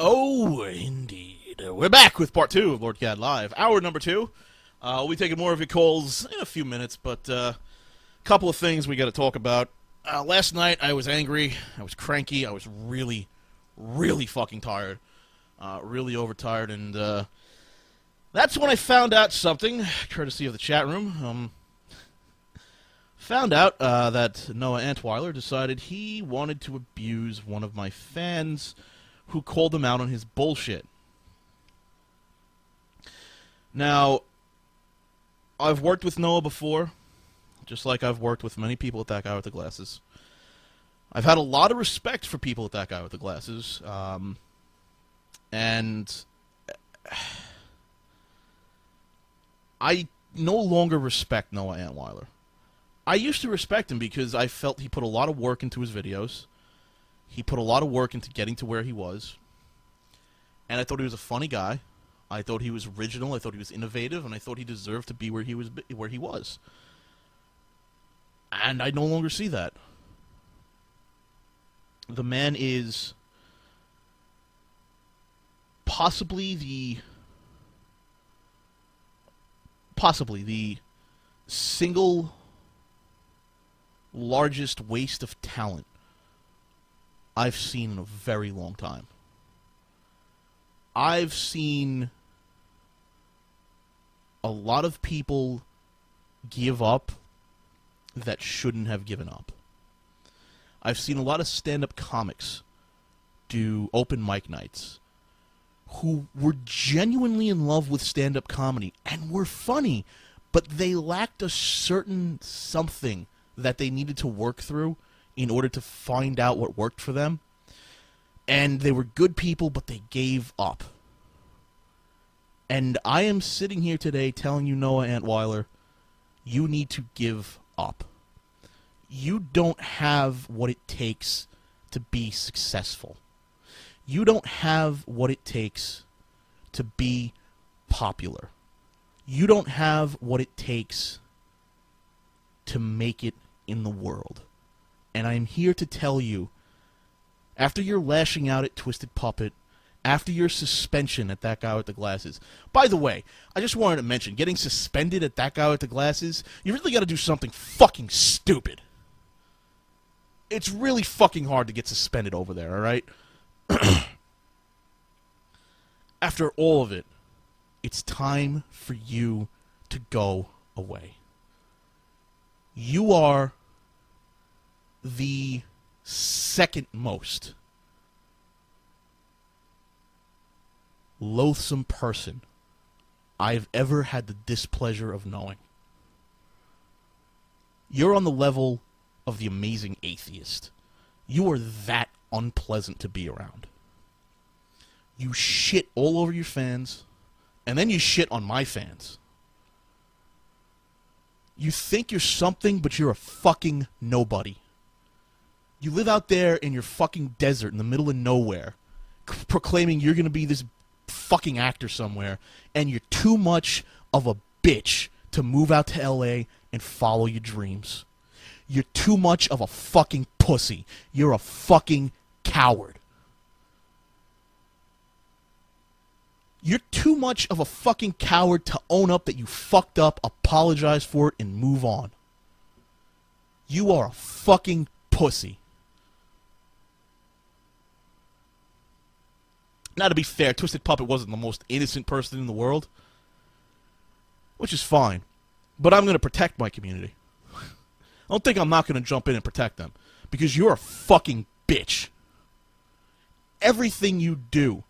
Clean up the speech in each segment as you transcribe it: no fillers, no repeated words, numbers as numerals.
Oh, indeed. We're back with part 2 of LordKat Live. Hour number 2. We'll be taking more of your calls in a few minutes, but a couple of things we got to talk about. Last night, I was angry. I was cranky. I was really, really fucking tired. Really overtired, and that's when I found out something, courtesy of the chat room. Found out that Noah Antweiler decided he wanted to abuse one of my fans who called him out on his bullshit. Now, I've worked with Noah before, just like I've worked with many people with that guy with the glasses. I've had a lot of respect for people with that guy with the glasses, and I no longer respect Noah Antweiler. I used to respect him because I felt he put a lot of work into his videos. He put a lot of work into getting to where he was. And I thought he was a funny guy. I thought he was original. I thought he was innovative. And I thought he deserved to be where he was. And I no longer see that. The man is possibly the single largest waste of talent I've seen in a very long time. I've seen a lot of people give up that shouldn't have given up. I've seen a lot of stand-up comics do open mic nights who were genuinely in love with stand-up comedy and were funny, but they lacked a certain something that they needed to work through in order to find out what worked for them. And they were good people, but they gave up. And I am sitting here today telling you, Noah Antweiler, you need to give up. You don't have what it takes to be successful. You don't have what it takes to be popular. You don't have what it takes to make it in the world. And I'm here to tell you, after your lashing out at Twisted Puppet, after your suspension at that guy with the glasses. By the way, I just wanted to mention, getting suspended at that guy with the glasses, you really got to do something fucking stupid. It's really fucking hard to get suspended over there, alright? After all of it, it's time for you to go away. You are the second most loathsome person I've ever had the displeasure of knowing. You're on the level of the amazing atheist. You are that unpleasant to be around. You shit all over your fans, and then you shit on my fans. You think you're something, but you're a fucking nobody. You live out there in your fucking desert in the middle of nowhere, proclaiming you're going to be this fucking actor somewhere, and you're too much of a bitch to move out to LA and follow your dreams. You're too much of a fucking pussy. You're a fucking coward. You're too much of a fucking coward to own up that you fucked up, apologize for it, and move on. You are a fucking pussy. Now, to be fair, Twisted Puppet wasn't the most innocent person in the world, which is fine. But I'm going to protect my community. I don't think I'm not going to jump in and protect them, because you're a fucking bitch. Everything you do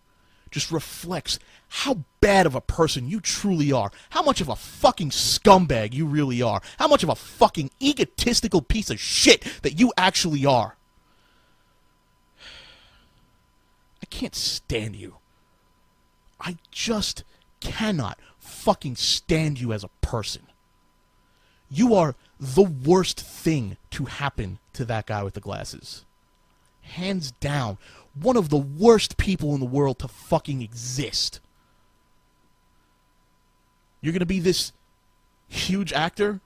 just reflects how bad of a person you truly are, how much of a fucking scumbag you really are, how much of a fucking egotistical piece of shit that you actually are. I can't stand you. I just cannot fucking stand you as a person. You are the worst thing to happen to that guy with the glasses. Hands down, one of the worst people in the world to fucking exist. You're gonna be this huge actor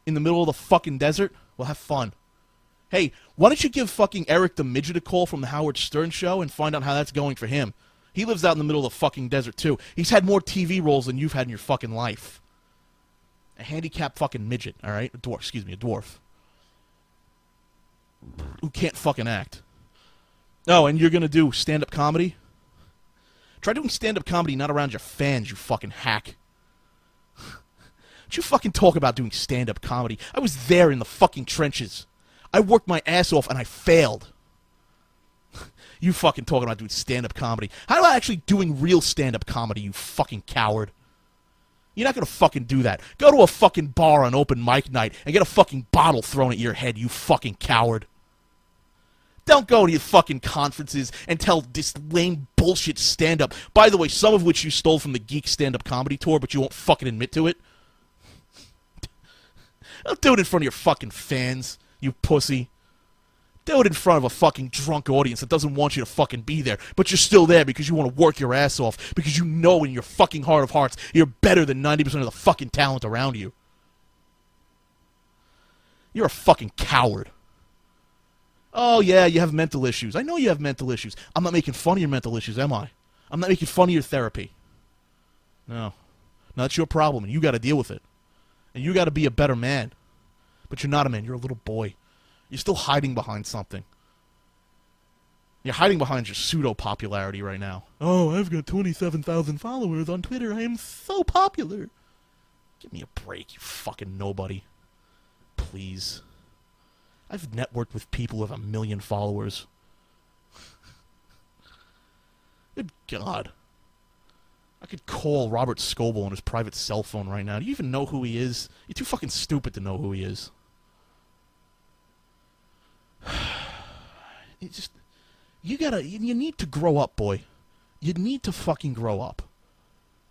in the middle of the fucking desert? Well, have fun. Hey, why don't you give fucking Eric the Midget a call from the Howard Stern show and find out how that's going for him? He lives out in the middle of the fucking desert, too. He's had more TV roles than you've had in your fucking life. A handicapped fucking midget, all right? A dwarf. Who can't fucking act. Oh, and you're going to do stand-up comedy? Try doing stand-up comedy not around your fans, you fucking hack. Don't you fucking talk about doing stand-up comedy. I was there in the fucking trenches. I worked my ass off and I failed. You fucking talking about doing stand-up comedy. How about actually doing real stand-up comedy, you fucking coward? You're not gonna fucking do that. Go to a fucking bar on open mic night and get a fucking bottle thrown at your head, you fucking coward. Don't go to your fucking conferences and tell this lame bullshit stand-up. By the way, some of which you stole from the Geek Stand-Up Comedy Tour, but you won't fucking admit to it. Don't do it in front of your fucking fans, you pussy. Do it in front of a fucking drunk audience that doesn't want you to fucking be there, but you're still there because you want to work your ass off, because you know in your fucking heart of hearts you're better than 90% of the fucking talent around you. You're a fucking coward. Oh, yeah, you have mental issues. I know you have mental issues. I'm not making fun of your mental issues, am I? I'm not making fun of your therapy. No. No, that's your problem, and you got to deal with it. And you got to be a better man. But you're not a man. You're a little boy. You're still hiding behind something. You're hiding behind your pseudo-popularity right now. Oh, I've got 27,000 followers on Twitter. I am so popular. Give me a break, you fucking nobody. Please. I've networked with people with 1 million followers. Good God. I could call Robert Scoble on his private cell phone right now. Do you even know who he is? You're too fucking stupid to know who he is. It's just, you need to grow up, boy. You need to fucking grow up.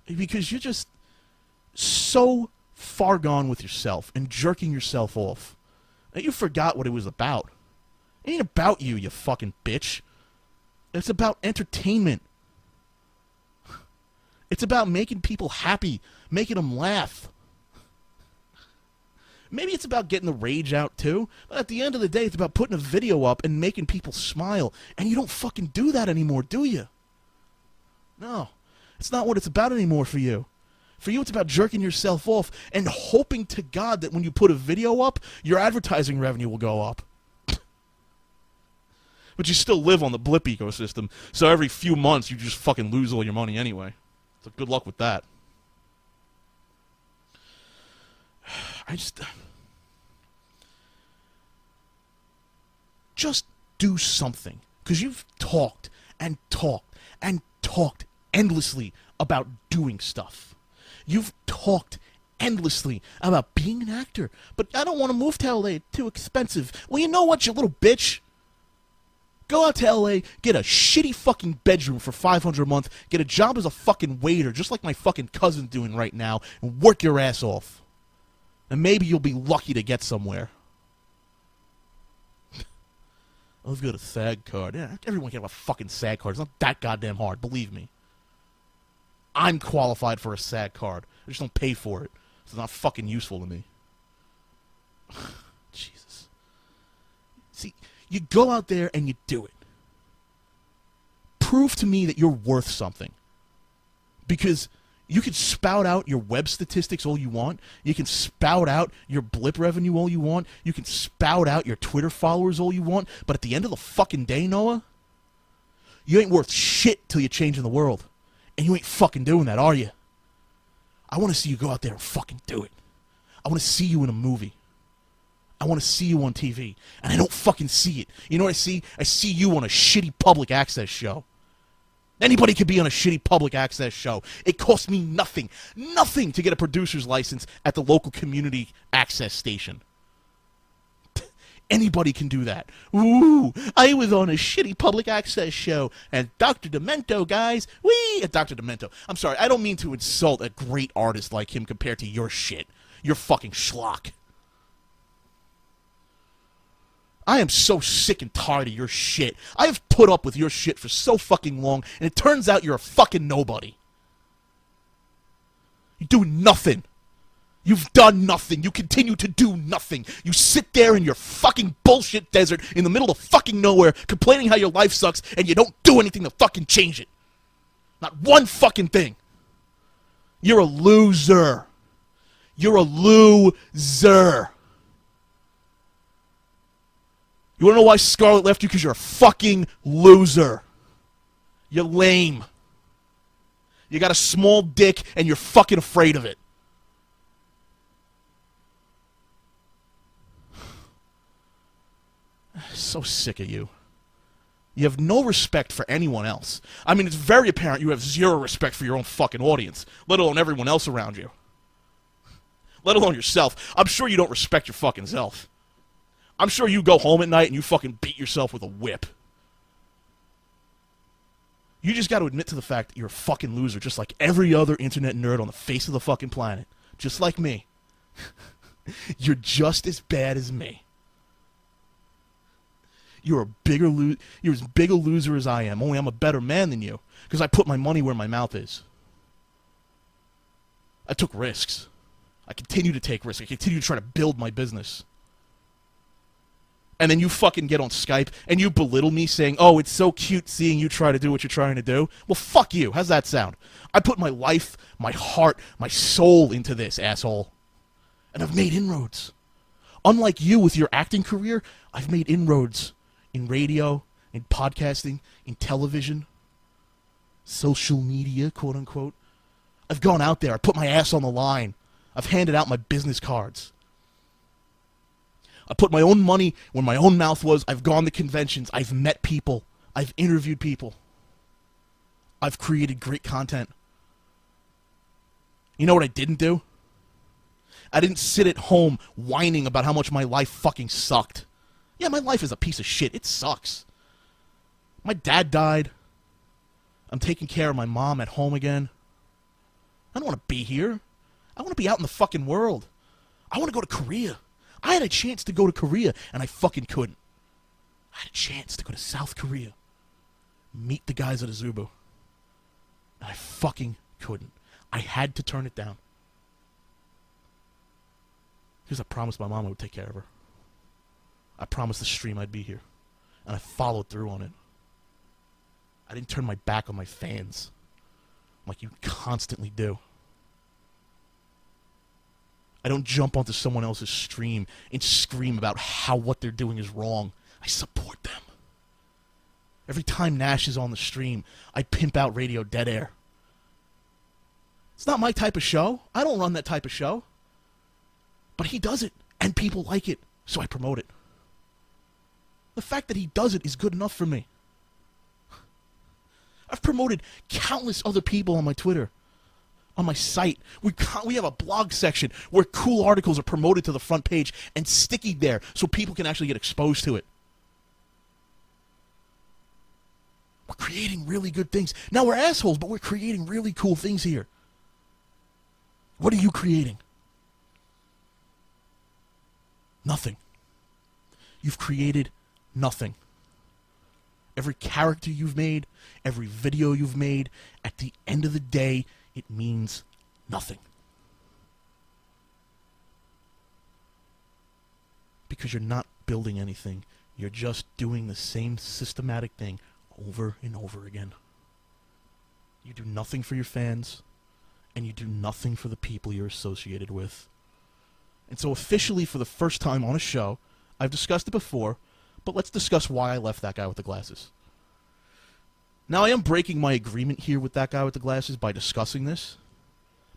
Because you're just so far gone with yourself and jerking yourself off. Now, you forgot what it was about. It ain't about you, you fucking bitch. It's about entertainment. It's about making people happy, making them laugh. Maybe it's about getting the rage out, too. But at the end of the day, it's about putting a video up and making people smile. And you don't fucking do that anymore, do you? No. It's not what it's about anymore for you. For you, it's about jerking yourself off and hoping to God that when you put a video up, your advertising revenue will go up. But you still live on the blip ecosystem, so every few months you just fucking lose all your money anyway. So good luck with that. Just do something. Because you've talked and talked and talked endlessly about doing stuff. You've talked endlessly about being an actor. But I don't want to move to LA. Too expensive. Well, you know what, you little bitch? Go out to LA, get a shitty fucking bedroom for $500 a month, get a job as a fucking waiter, just like my fucking cousin's doing right now, and work your ass off. And maybe you'll be lucky to get somewhere. I've got a SAG card. Yeah, everyone can have a fucking SAG card. It's not that goddamn hard, believe me. I'm qualified for a SAG card. I just don't pay for it. So it's not fucking useful to me. Jesus. See, you go out there and you do it. Prove to me that you're worth something. Because you can spout out your web statistics all you want. You can spout out your blip revenue all you want. You can spout out your Twitter followers all you want. But at the end of the fucking day, Noah, you ain't worth shit till you're changing the world. And you ain't fucking doing that, are you? I want to see you go out there and fucking do it. I want to see you in a movie. I want to see you on TV. And I don't fucking see it. You know what I see? I see you on a shitty public access show. Anybody could be on a shitty public access show. It costs me nothing. Nothing to get a producer's license at the local community access station. Anybody can do that. Ooh, I was on a shitty public access show. And Dr. Demento, guys. Wee! Dr. Demento. I'm sorry, I don't mean to insult a great artist like him compared to your shit. Your fucking schlock. I am so sick and tired of your shit. I have put up with your shit for so fucking long, and it turns out you're a fucking nobody. You do nothing. You've done nothing. You continue to do nothing. You sit there in your fucking bullshit desert in the middle of fucking nowhere, complaining how your life sucks, and you don't do anything to fucking change it. Not one fucking thing. You're a loser. You're a loser. You want to know why Scarlett left you? Because you're a fucking loser. You're lame. You got a small dick and you're fucking afraid of it. So sick of you. You have no respect for anyone else. I mean, it's very apparent you have zero respect for your own fucking audience, let alone everyone else around you. Let alone yourself. I'm sure you don't respect your fucking self. I'm sure you go home at night and you fucking beat yourself with a whip. You just got to admit to the fact that you're a fucking loser, just like every other internet nerd on the face of the fucking planet. Just like me. You're just as bad as me. You're as big a loser as I am, only I'm a better man than you, because I put my money where my mouth is. I took risks. I continue to take risks. I continue to try to build my business. And then you fucking get on Skype and you belittle me saying, oh, it's so cute seeing you try to do what you're trying to do. Well, fuck you. How's that sound? I put my life, my heart, my soul into this, asshole. And I've made inroads. Unlike you with your acting career, I've made inroads in radio, in podcasting, in television, social media, quote unquote. I've gone out there. I put my ass on the line. I've handed out my business cards. I put my own money where my own mouth was. I've gone to conventions. I've met people. I've interviewed people. I've created great content. You know what I didn't do? I didn't sit at home whining about how much my life fucking sucked. Yeah, my life is a piece of shit. It sucks. My dad died. I'm taking care of my mom at home again. I don't want to be here. I want to be out in the fucking world. I want to go to Korea. I had a chance to go to Korea, and I fucking couldn't. I had a chance to go to South Korea. Meet the guys at Azubu. And I fucking couldn't. I had to turn it down. Because I promised my mom I would take care of her. I promised the stream I'd be here. And I followed through on it. I didn't turn my back on my fans like you constantly do. I don't jump onto someone else's stream and scream about how what they're doing is wrong. I support them. Every time Nash is on the stream, I pimp out Radio Dead Air. It's not my type of show. I don't run that type of show. But he does it, and people like it, so I promote it. The fact that he does it is good enough for me. I've promoted countless other people on my Twitter, on my site. We have a blog section where cool articles are promoted to the front page and sticky there so people can actually get exposed to it. We're creating really good things. Now, we're assholes, but we're creating really cool things here. What are you creating? Nothing. You've created nothing. Every character you've made, every video you've made, at the end of the day, it means nothing. Because you're not building anything. You're just doing the same systematic thing over and over again. You do nothing for your fans, and you do nothing for the people you're associated with. And so officially, for the first time on a show, I've discussed it before, but let's discuss why I left that guy with the glasses. Now, I am breaking my agreement here with that guy with the glasses by discussing this,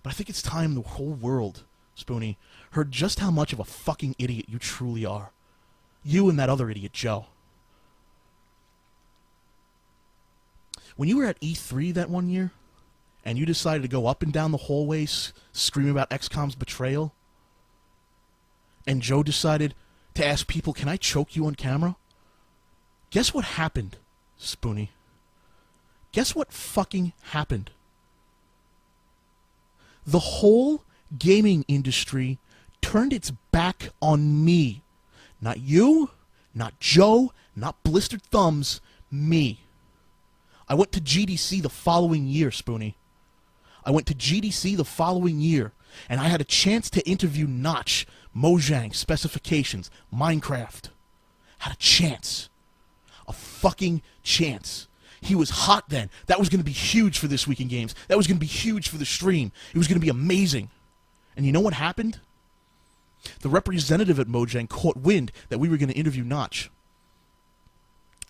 but I think it's time the whole world, Spoony, heard just how much of a fucking idiot you truly are. You and that other idiot, Joe. When you were at E3 that one year, and you decided to go up and down the hallways screaming about XCOM's betrayal, and Joe decided to ask people, can I choke you on camera? Guess what happened, Spoony? Guess what fucking happened? The whole gaming industry turned its back on me. Not you, not Joe, not Blistered Thumbs, me. I went to GDC the following year, Spoony. I went to GDC the following year, and I had a chance to interview Notch, Mojang, Specifications, Minecraft. Had a chance. A fucking chance. He was hot then. That was going to be huge for This Week in Games. That was going to be huge for the stream. It was going to be amazing. And you know what happened? The representative at Mojang caught wind that we were going to interview Notch.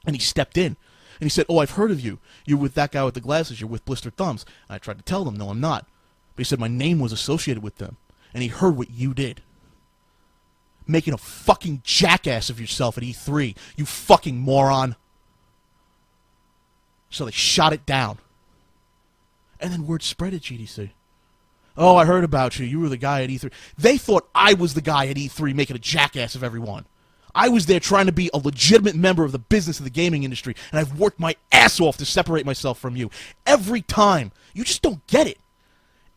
And he stepped in. And he said, oh, I've heard of you. You're with that guy with the glasses. You're with Blistered Thumbs. And I tried to tell them, no, I'm not. But he said my name was associated with them. And he heard what you did. Making a fucking jackass of yourself at E3. You fucking moron. So they shot it down. And then word spread at GDC. Oh, I heard about you. You were the guy at E3. They thought I was the guy at E3 making a jackass of everyone. I was there trying to be a legitimate member of the business of the gaming industry, and I've worked my ass off to separate myself from you. Every time. You just don't get it.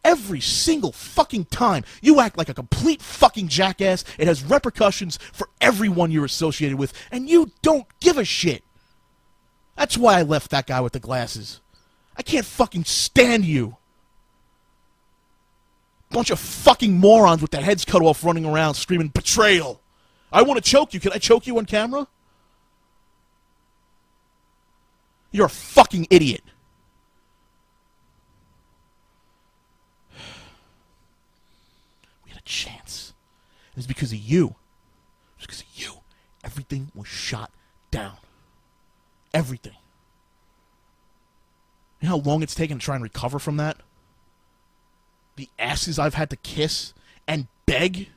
Every single fucking time. You act like a complete fucking jackass. It has repercussions for everyone you're associated with, and you don't give a shit. That's why I left that guy with the glasses. I can't fucking stand you. Bunch of fucking morons with their heads cut off running around screaming, betrayal. I want to choke you. Can I choke you on camera? You're a fucking idiot. We had a chance. It was because of you. It was because of you. Everything was shot down. Everything. You know how long it's taken to try and recover from that? The asses I've had to kiss and beg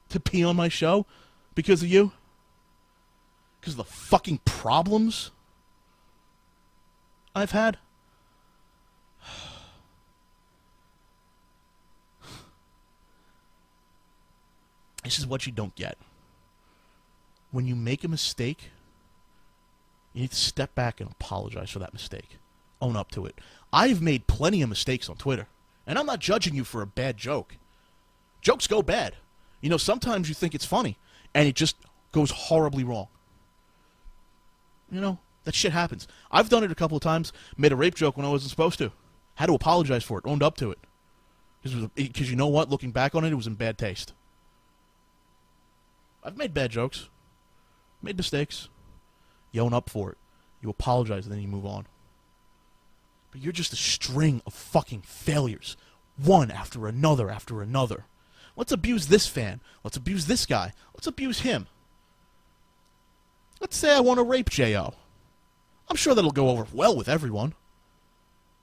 to pee on my show because of you? Because of the fucking problems I've had? This is what you don't get. When you make a mistake, you need to step back and apologize for that mistake. Own up to it. I've made plenty of mistakes on Twitter, and I'm not judging you for a bad joke. Jokes go bad. You know, sometimes you think it's funny, and it just goes horribly wrong. You know, that shit happens. I've done it a couple of times, made a rape joke when I wasn't supposed to. Had to apologize for it, owned up to it. Because you know what? Looking back on it, it was in bad taste. I've made bad jokes. Made mistakes. You own up for it. You apologize, and then you move on. But you're just a string of fucking failures. One after another after another. Let's abuse this fan. Let's abuse this guy. Let's abuse him. Let's say I want to rape J.O. I'm sure that'll go over well with everyone.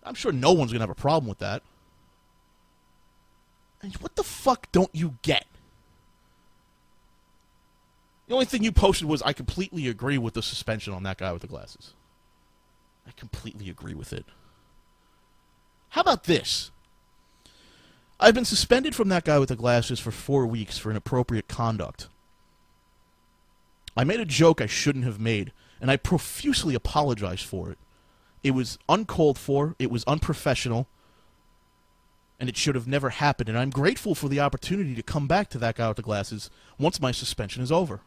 I'm sure no one's going to have a problem with that. And what the fuck don't you get? The only thing you posted was, I completely agree with the suspension on that guy with the glasses. I completely agree with it. How about this? I've been suspended from that guy with the glasses for 4 weeks for inappropriate conduct. I made a joke I shouldn't have made, and I profusely apologized for it. It was uncalled for, it was unprofessional, and it should have never happened, and I'm grateful for the opportunity to come back to that guy with the glasses once my suspension is over.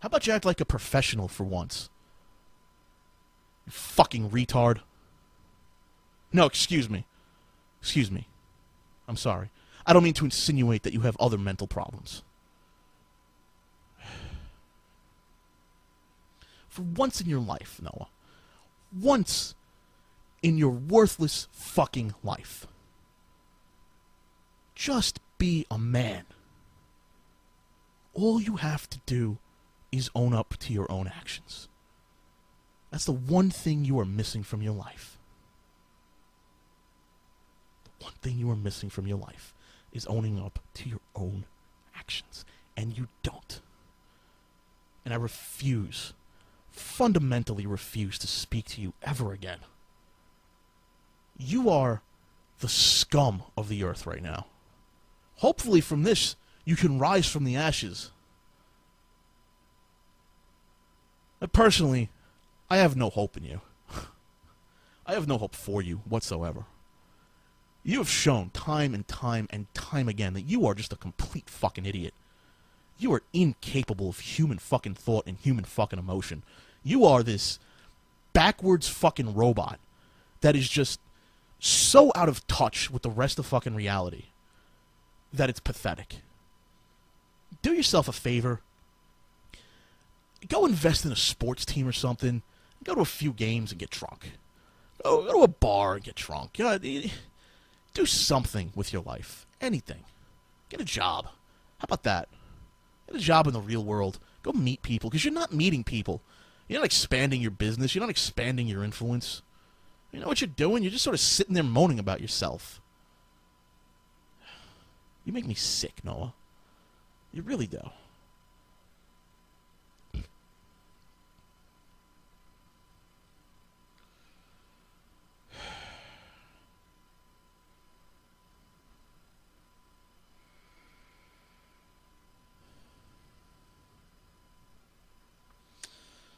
How about you act like a professional for once? You fucking retard. No, excuse me. Excuse me. I'm sorry. I don't mean to insinuate that you have other mental problems. For once in your life, Noah. Once in your worthless fucking life. Just be a man. All you have to do is own up to your own actions. That's the one thing you are missing from your life. The one thing you are missing from your life is owning up to your own actions. And you don't. And I refuse, fundamentally refuse to speak to you ever again. You are the scum of the earth right now. Hopefully from this, you can rise from the ashes. But personally, I have no hope in you. I have no hope for you whatsoever. You have shown time and time and time again that you are just a complete fucking idiot. You are incapable of human fucking thought and human fucking emotion. You are this backwards fucking robot that is just so out of touch with the rest of fucking reality that it's pathetic. Do yourself a favor. Go invest in a sports team or something. Go to a few games and get drunk. Go to a bar and get drunk. Do something with your life. Anything. Get a job. How about that? Get a job in the real world. Go meet people, because you're not meeting people. You're not expanding your business. You're not expanding your influence. You know what you're doing? You're just sort of sitting there moaning about yourself. You make me sick, Noah. You really do.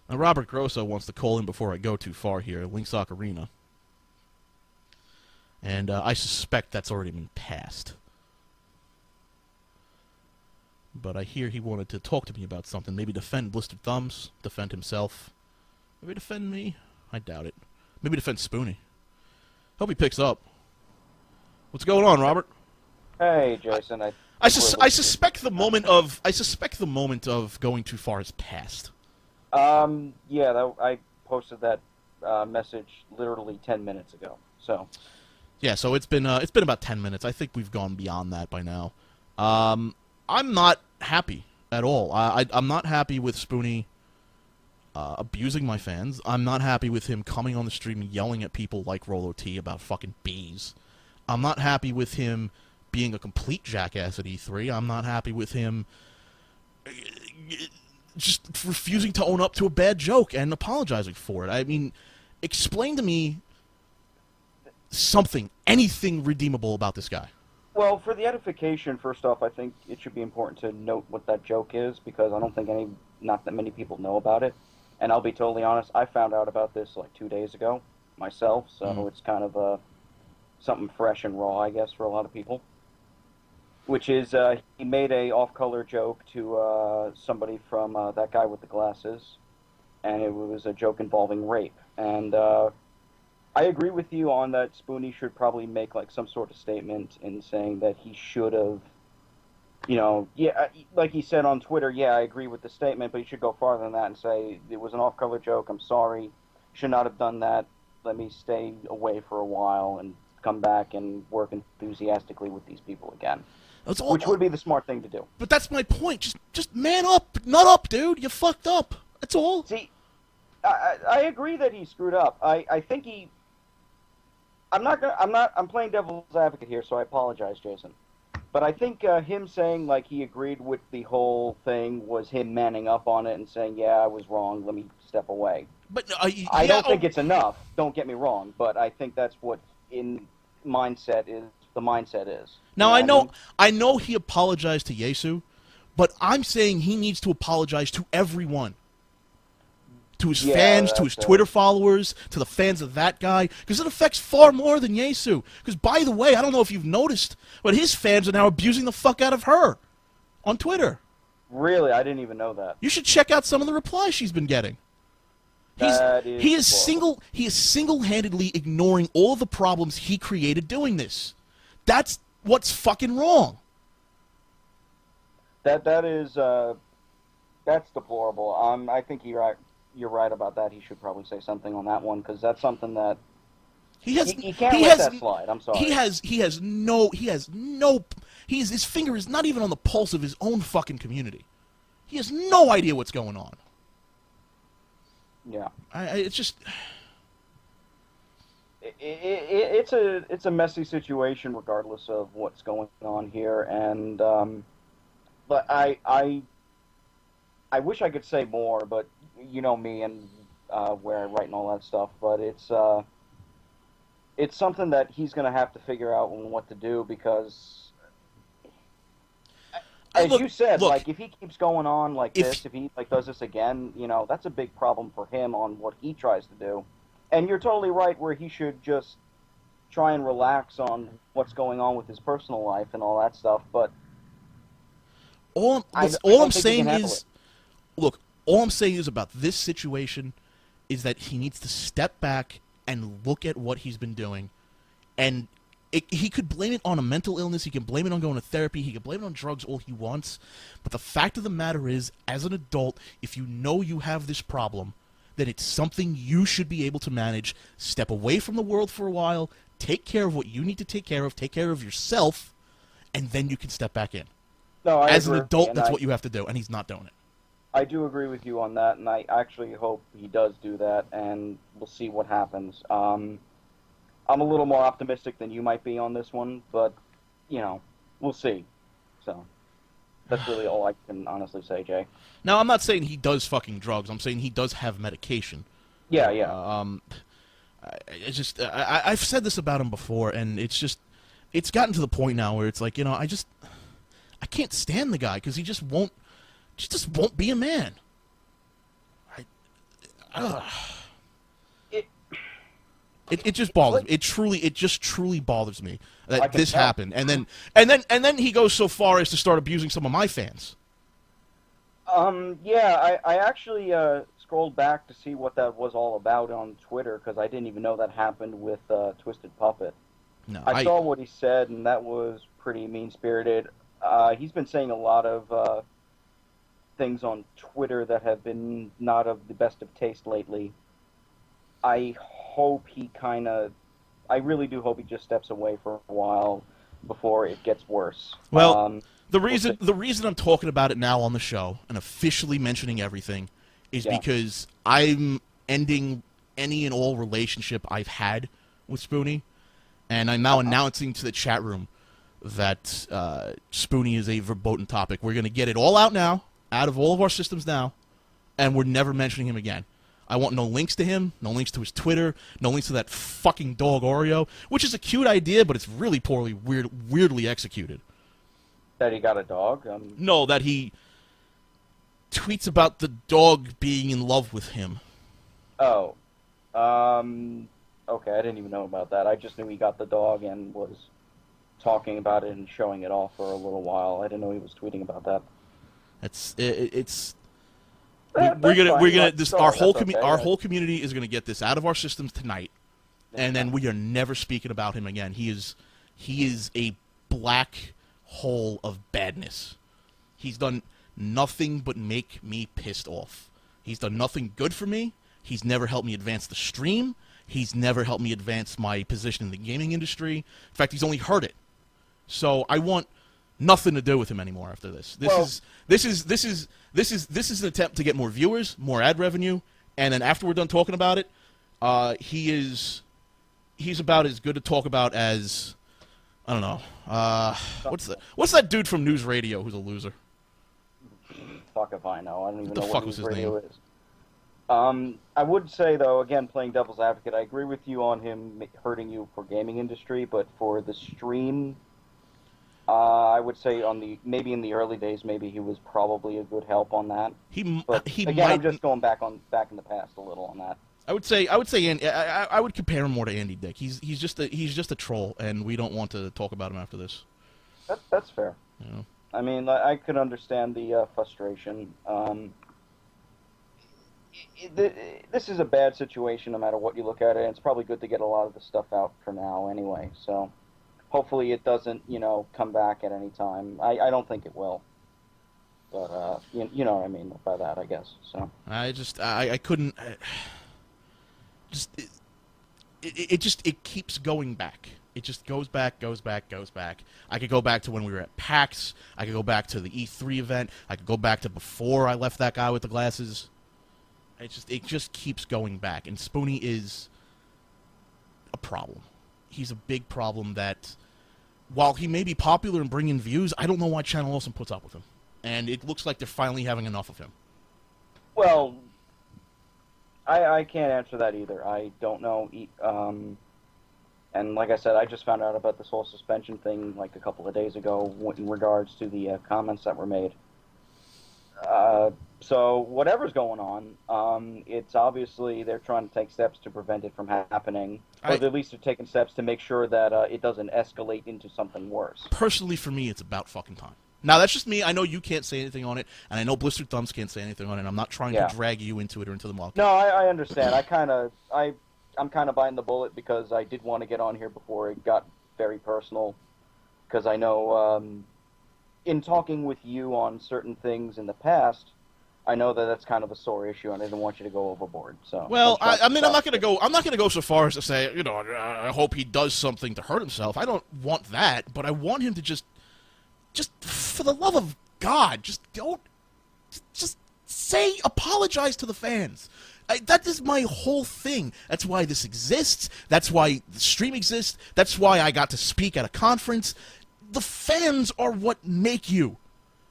Now, Robert Grosso wants to call in before I go too far here, Linksock Arena. And I suspect that's already been passed. But I hear he wanted to talk to me about something. Maybe defend Blistered Thumbs, defend himself. Maybe defend me? I doubt it. Maybe defend Spoony. Hope he picks up. What's going on, Robert? Hey, Jason. I suspect the moment of going too far has passed. Yeah, I posted that message literally 10 minutes ago. So. Yeah, so it's been about 10 minutes. I think we've gone beyond that by now. I'm not happy at all. I'm not happy with Spoony abusing my fans. I'm not happy with him coming on the stream and yelling at people like Rolo T about fucking bees. I'm not happy with him being a complete jackass at E3. I'm not happy with him just refusing to own up to a bad joke and apologizing for it. I mean, explain to me something, anything redeemable about this guy. Well, for the edification, first off, I think it should be important to note what that joke is, because I don't think not that many people know about it. And I'll be totally honest, I found out about this like 2 days ago myself, so it's kind of something fresh and raw, I guess, for a lot of people. Which is, he made a off-color joke to somebody from that guy with the glasses, and it was a joke involving rape. And I agree with you on that. Spoony should probably make like some sort of statement in saying that he should have, you know, yeah, like he said on Twitter, yeah, I agree with the statement, but he should go farther than that and say, it was an off-color joke, I'm sorry, should not have done that, let me stay away for a while and come back and work enthusiastically with these people again. Which would be the smart thing to do. But that's my point. Just man up, nut up, dude. You fucked up. That's all. See, I agree that he screwed up. I think he. I'm playing devil's advocate here, so I apologize, Jason. But I think him saying like he agreed with the whole thing was him manning up on it and saying, "Yeah, I was wrong. Let me step away." But I don't think it's enough. Don't get me wrong, but I think that's what the mindset is. Now, I know he apologized to Yesu, but I'm saying he needs to apologize to everyone. To his fans, to his Twitter followers, to the fans of that guy, because it affects far more than Yesu. Because, by the way, I don't know if you've noticed, but his fans are now abusing the fuck out of her on Twitter. Really? I didn't even know that. You should check out some of the replies she's been getting. He is single-handedly ignoring all the problems he created doing this. That's what's fucking wrong. That's deplorable. I think you're right about that. He should probably say something on that one, because that's something that he can't let that slide. I'm sorry. His finger is not even on the pulse of his own fucking community. He has no idea what's going on. Yeah. It's just. It's a messy situation regardless of what's going on here, and but I wish I could say more, but you know me and where I write and all that stuff, but it's something that he's going to have to figure out what to do, because as you said, like if he keeps going on like this, if he like does this again, you know, that's a big problem for him on what he tries to do. And you're totally right where he should just try and relax on what's going on with his personal life and all that stuff, but all I'm saying is about this situation is that he needs to step back and look at what he's been doing, and he could blame it on a mental illness, he can blame it on going to therapy, he can blame it on drugs all he wants, but the fact of the matter is, as an adult, if you know you have this problem, then it's something you should be able to manage. Step away from the world for a while, take care of what you need to take care of yourself, and then you can step back in. No, I As agree. an adult, that's what you have to do, and he's not doing it. I do agree with you on that, and I actually hope he does do that, and we'll see what happens. I'm a little more optimistic than you might be on this one, but, you know, we'll see. So, that's really all I can honestly say, Jay. Now, I'm not saying he does fucking drugs. I'm saying he does have medication. Yeah, yeah. I've said this about him before, and it's gotten to the point now where it's like, you know, I can't stand the guy because he just won't be a man. It just bothers me. It just truly bothers me that this happened, and then he goes so far as to start abusing some of my fans. Yeah, I actually scrolled back to see what that was all about on Twitter because I didn't even know that happened with Twisted Puppet. No, I saw what he said, and that was pretty mean-spirited. He's been saying a lot of things on Twitter that have been not of the best of taste lately. I really do hope he just steps away for a while before it gets worse. Well, the reason I'm talking about it now on the show and officially mentioning everything is because I'm ending any and all relationship I've had with Spoony, and I'm now announcing to the chat room that Spoony is a verboten topic. We're going to get it all out now, out of all of our systems now, and we're never mentioning him again. I want no links to him, no links to his Twitter, no links to that fucking dog Oreo, which is a cute idea, but it's really weirdly executed. That he got a dog? No, that he tweets about the dog being in love with him. Oh. Okay, I didn't even know about that. I just knew he got the dog and was talking about it and showing it off for a little while. I didn't know he was tweeting about that. Our whole community is gonna get this out of our systems tonight, and then we are never speaking about him again. He is a black hole of badness. He's done nothing but make me pissed off. He's done nothing good for me. He's never helped me advance the stream. He's never helped me advance my position in the gaming industry. In fact, he's only hurt it. So I want nothing to do with him anymore after this. This is an attempt to get more viewers, more ad revenue, and then after we're done talking about it, he's about as good to talk about as, I don't know, what's that dude from News Radio who's a loser? Fuck if I know. I don't even What the know fuck what was News his Radio name? is. I would say, though, again, playing devil's advocate, I agree with you on him hurting you for gaming industry, but for the stream, I would say maybe in the early days, maybe he was probably a good help on that. I'm just going back in the past a little on that. I would say, Andy, I would compare him more to Andy Dick. He's just a troll, and we don't want to talk about him after this. That's fair. Yeah. I mean, I could understand the frustration. This is a bad situation no matter what you look at it, and it's probably good to get a lot of the stuff out for now anyway, so hopefully it doesn't, come back at any time. I don't think it will. But, you know what I mean by that, I guess, so. I couldn't... It keeps going back. It just goes back. I could go back to when we were at PAX. I could go back to the E3 event. I could go back to before I left that guy with the glasses. It just keeps going back. And Spoony is a problem. He's a big problem that, while he may be popular and bring in views, I don't know why Channel Awesome puts up with him. And it looks like they're finally having enough of him. Well, I can't answer that either. I don't know. And like I said, I just found out about this whole suspension thing like a couple of days ago in regards to the comments that were made. So whatever's going on, it's obviously they're trying to take steps to prevent it from happening. Or at least they're taking steps to make sure that it doesn't escalate into something worse. Personally, for me, it's about fucking time. Now, that's just me. I know you can't say anything on it, and I know Blistered Thumbs can't say anything on it. I'm not trying to drag you into it or into the market. No, I understand. I'm kind of biting the bullet because I did want to get on here before it got very personal. Because I know, in talking with you on certain things in the past, I know that that's kind of a sore issue, and I didn't want you to go overboard. So. Well, I mean, I'm not going to go. I'm not going to go so far as to say, I hope he does something to hurt himself. I don't want that, but I want him to just for the love of God, just say, apologize to the fans. That is my whole thing. That's why this exists. That's why the stream exists. That's why I got to speak at a conference. The fans are what make you.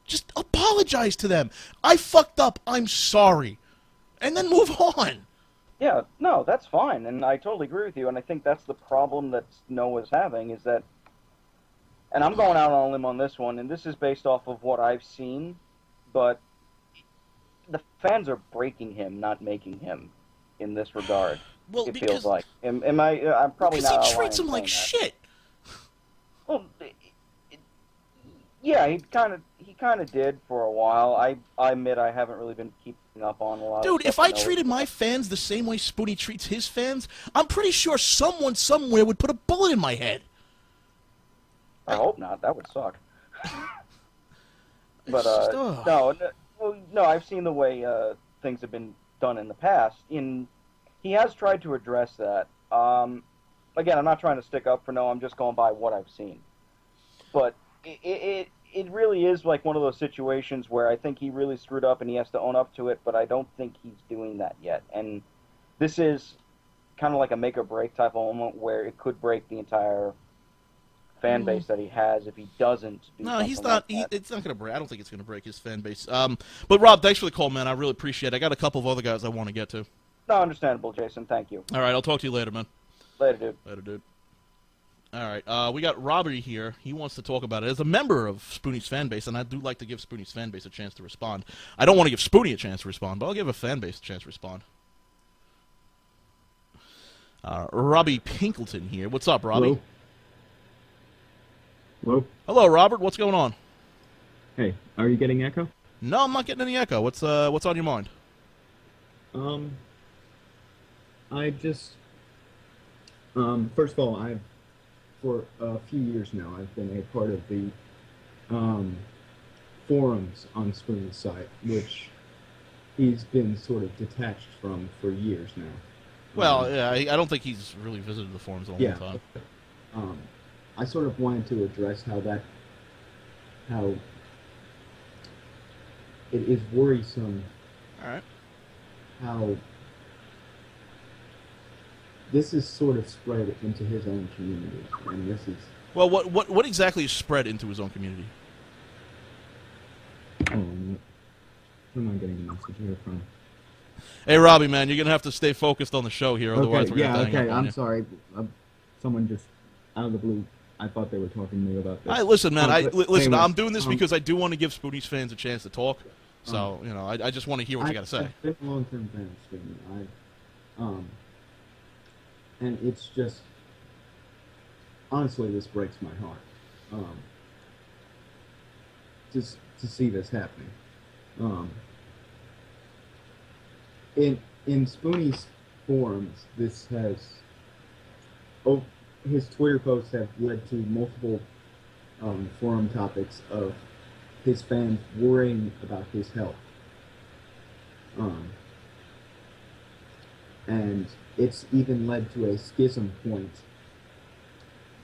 Just apologize to them. I fucked up. I'm sorry. And then move on. Yeah, no, that's fine, and I totally agree with you, and I think that's the problem that Noah's having, is that, and I'm going out on a limb on this one, and this is based off of what I've seen, but the fans are breaking him, not making him, in this regard. Well, it feels like. I'm probably not. Because he treats him like shit. Well, yeah, he kind of did for a while. I admit I haven't really been keeping up on a lot. Dude, if I treated my fans the same way Spoony treats his fans, I'm pretty sure someone somewhere would put a bullet in my head. I hope not. That would suck. But no, I've seen the way things have been done in the past. He has tried to address that. Again, I'm not trying to stick up for Noah. I'm just going by what I've seen. But it really is like one of those situations where I think he really screwed up and he has to own up to it, but I don't think he's doing that yet. And this is kind of like a make or break type of moment where it could break the entire fan base that he has if he doesn't do No, he's not. It's not going to break. I don't think it's going to break his fan base. But Rob, thanks for the call, man. I really appreciate it. I got a couple of other guys I want to get to. No, understandable, Jason. Thank you. All right, I'll talk to you later, man. Later, dude. Later, dude. All right, we got Robbie here. He wants to talk about it as a member of Spoony's fan base, and I do like to give Spoony's fan base a chance to respond. I don't want to give Spoony a chance to respond, but I'll give a fan base a chance to respond. Robbie Pinkleton here. What's up, Robbie? Hello. Hello. Hello, Robert. What's going on? Hey, are you getting echo? No, I'm not getting any echo. What's on your mind? I just first of all, for a few years now, I've been a part of the forums on Spoony's site, which he's been sort of detached from for years now. Well, yeah, I don't think he's really visited the forums in a long time. I sort of wanted to address how it is worrisome. All right. How this is sort of spread into his own community, and this is... Well, what exactly is spread into his own community? Oh, who am I getting a message here from? Hey, Robbie, man, you're going to have to stay focused on the show here, otherwise we're going to hang up on you. I'm sorry. Someone just, out of the blue, I thought they were talking to me about this. Listen, man, listen, anyways, I'm doing this because I do want to give Spoony's fans a chance to talk, so, I just want to hear what you got to say. I've been a long-term fan of Spoony. And it's just, honestly, this breaks my heart. Just to see this happening. In Spoony's forums, this has, his Twitter posts have led to multiple forum topics of his fans worrying about his health. And it's even led to a schism point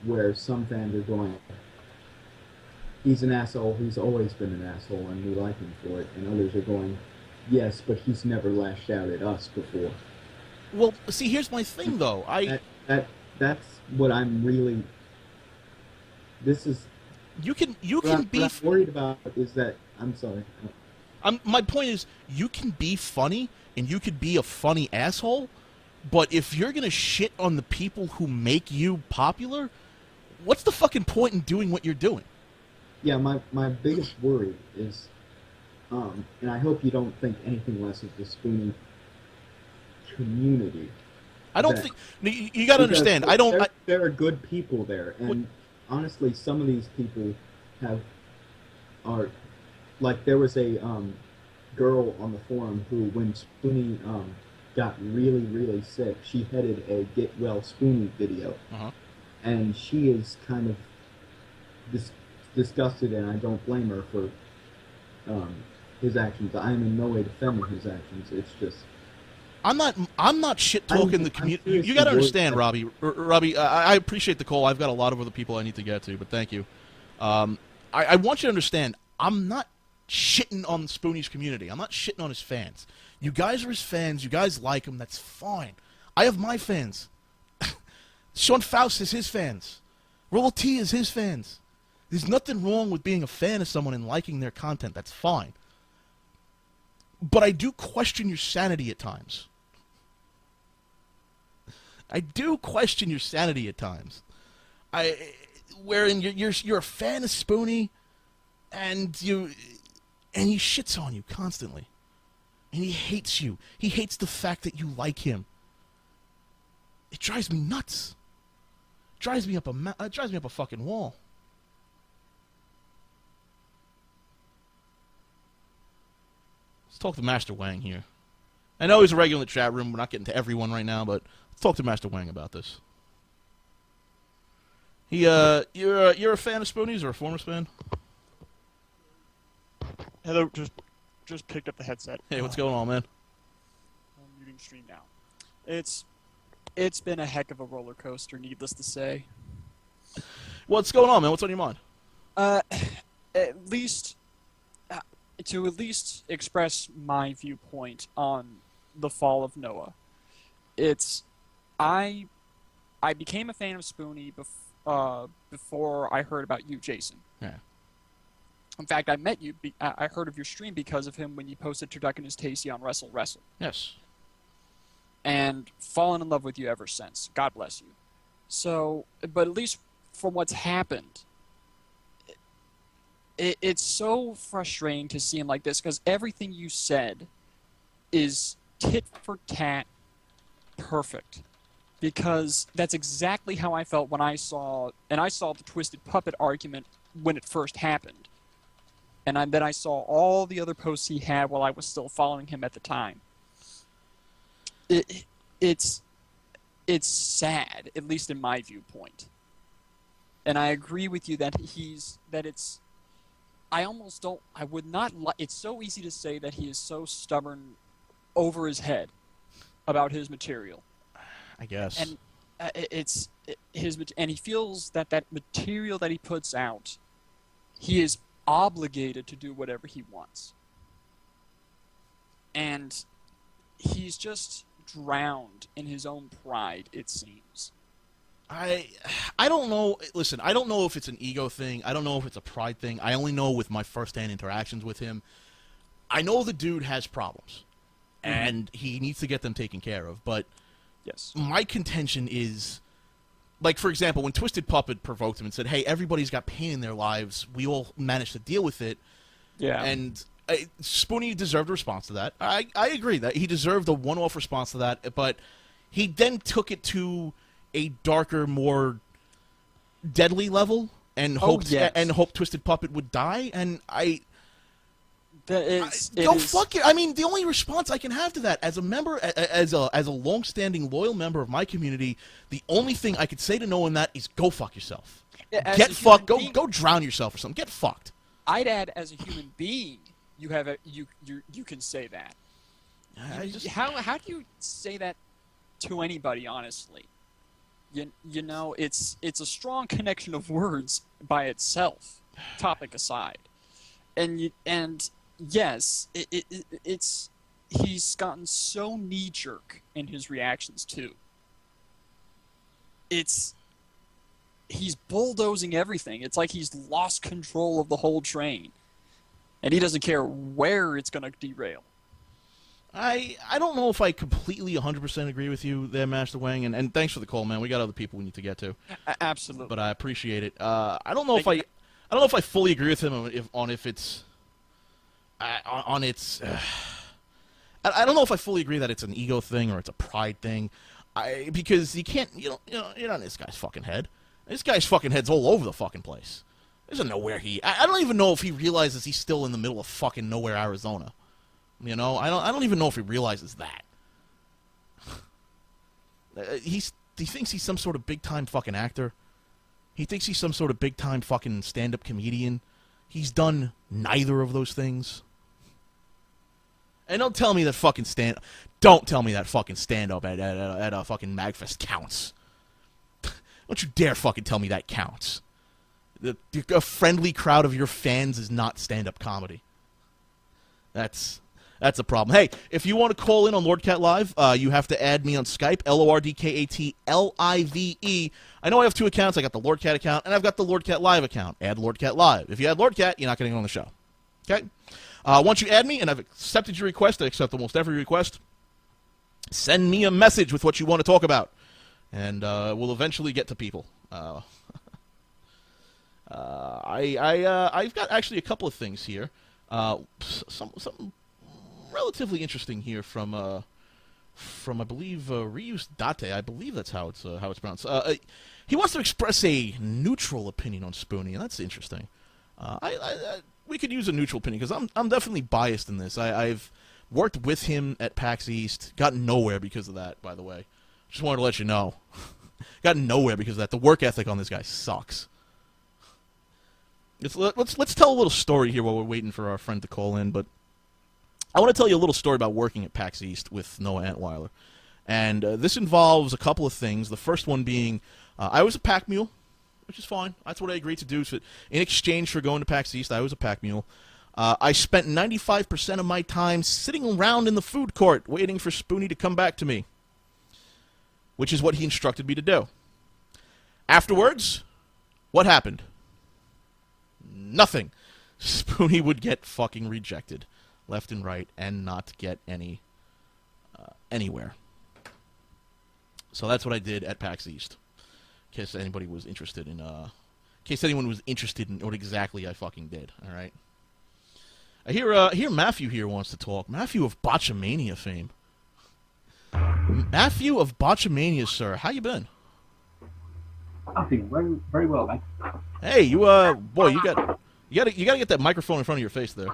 where some fans are going, he's an asshole, he's always been an asshole, and we like him for it. And others are going, yes, but he's never lashed out at us before. Well, see, here's my thing, though. That's what I'm really... This is... You can be... What I'm worried about is that... I'm sorry. My point is, you can be funny, and you could be a funny asshole, but if you're going to shit on the people who make you popular, what's the fucking point in doing what you're doing? Yeah, my biggest worry is, and I hope you don't think anything less of the Spoony community. I don't think... You got to understand, There are good people there, and honestly, some of these people are... Like, there was a girl on the forum who, when Spoony got really, really sick, she headed a Get Well Spoony video. Uh-huh. And she is kind of disgusted, and I don't blame her for his actions. I am in no way defending his actions. It's just I'm not shit talking the community. You got to understand, Robbie. Robbie, I appreciate the call. I've got a lot of other people I need to get to, but thank you. I want you to understand. I'm not shitting on Spoony's community. I'm not shitting on his fans. You guys are his fans. You guys like him. That's fine. I have my fans. Sean Faust is his fans. Roll T is his fans. There's nothing wrong with being a fan of someone and liking their content. That's fine. But I do question your sanity at times. I do question your sanity at times. Wherein you're a fan of Spoony, and he shits on you constantly, and he hates you. He hates the fact that you like him. It drives me nuts. It drives me up a fucking wall. Let's talk to Master Wang here. I know he's a regular in the chat room. We're not getting to everyone right now, but let's talk to Master Wang about this. You're a fan of Spoony's or a former fan? Hello, just picked up the headset. Hey, what's going on, man? I'm muting stream now. It's been a heck of a roller coaster, needless to say. What's going on, man? What's on your mind? At least express my viewpoint on the fall of Noah. I became a fan of Spoony before I heard about you, Jason. Yeah. In fact, I met you. I heard of your stream because of him when you posted Turducken is Tasty on Wrestle. Yes. And fallen in love with you ever since. God bless you. So, but at least from what's happened, it's so frustrating to see him like this because everything you said is tit for tat perfect. Because that's exactly how I felt when I saw the Twisted Puppet argument when it first happened. And then I saw all the other posts he had while I was still following him at the time. It's sad, at least in my viewpoint. And I agree with you that it's so easy to say that he is so stubborn over his head about his material. I guess. And and he feels that material that he puts out, he is obligated to do whatever he wants. And he's just drowned in his own pride, it seems. I don't know. Listen, I don't know if it's an ego thing. I don't know if it's a pride thing. I only know with my first-hand interactions with him. I know the dude has problems, and he needs to get them taken care of. But yes, my contention is, like, for example, when Twisted Puppet provoked him and said, hey, everybody's got pain in their lives. We all managed to deal with it. Yeah. And Spoony deserved a response to that. I agree that he deserved a one-off response to that, but he then took it to a darker, more deadly level and hoped Twisted Puppet would die. And fuck it. I mean, the only response I can have to that as a member, as a long-standing loyal member of my community, the only thing I could say to Noah in that is go fuck yourself. Yeah, get fucked. Go drown yourself or something. Get fucked. I'd add, as a human being, you can say that. How do you say that to anybody? Honestly, you know, it's a strong connection of words by itself, topic aside, and yes, it's he's gotten so knee jerk in his reactions too. He's bulldozing everything. It's like he's lost control of the whole train. And he doesn't care where it's going to derail. I don't know if I completely 100% agree with you there, Master Wang, and thanks for the call, man. We got other people we need to get to. Absolutely. But I appreciate it. I don't know if I fully agree with him on if it's on its. I don't know if I fully agree that it's an ego thing or it's a pride thing. Because you can't, you're not in this guy's fucking head. This guy's fucking head's all over the fucking place. There's nowhere I don't even know if he realizes he's still in the middle of fucking nowhere, Arizona. You know, I don't even know if he realizes that. He thinks he's some sort of big time fucking actor. He thinks he's some sort of big time fucking stand up comedian. He's done neither of those things. And don't tell me that fucking stand-up at a fucking MagFest counts. Don't you dare fucking tell me that counts. A friendly crowd of your fans is not stand-up comedy. That's a problem. Hey, if you want to call in on LordKat Live, you have to add me on Skype, LordKatLive. I know I have 2 accounts. I got the LordKat account, and I've got the LordKat Live account. Add LordKat Live. If you add LordKat, you're not getting on the show. Okay? Once you add me, and I've accepted your request, I accept almost every request, send me a message with what you want to talk about, and we'll eventually get to people. I've got actually a couple of things here. Something relatively interesting here from I believe Reuse Date. I believe that's how it's pronounced. He wants to express a neutral opinion on Spoony, and that's interesting. We could use a neutral opinion because I'm definitely biased in this. I've worked with him at PAX East, gotten nowhere because of that. By the way, just wanted to let you know, gotten nowhere because of that. The work ethic on this guy sucks. Let's tell a little story here while we're waiting for our friend to call in. But I want to tell you a little story about working at PAX East with Noah Antweiler, and this involves a couple of things. The first one being I was a pack mule, which is fine. That's what I agreed to do. So in exchange for going to PAX East, I was a pack mule. I spent 95% of my time sitting around in the food court waiting for Spoony to come back to me, which is what he instructed me to do. Afterwards, what happened? Nothing. Spoony would get fucking rejected left and right and not get anywhere. So that's what I did at PAX East. In case anybody was interested in anyone was interested in what exactly I fucking did, all right? I hear Maffew here wants to talk. Maffew of Botchamania fame. Maffew of Botchamania, sir. How you been? I'm feeling very, very well, mate. Hey, boy, you gotta get that microphone in front of your face there.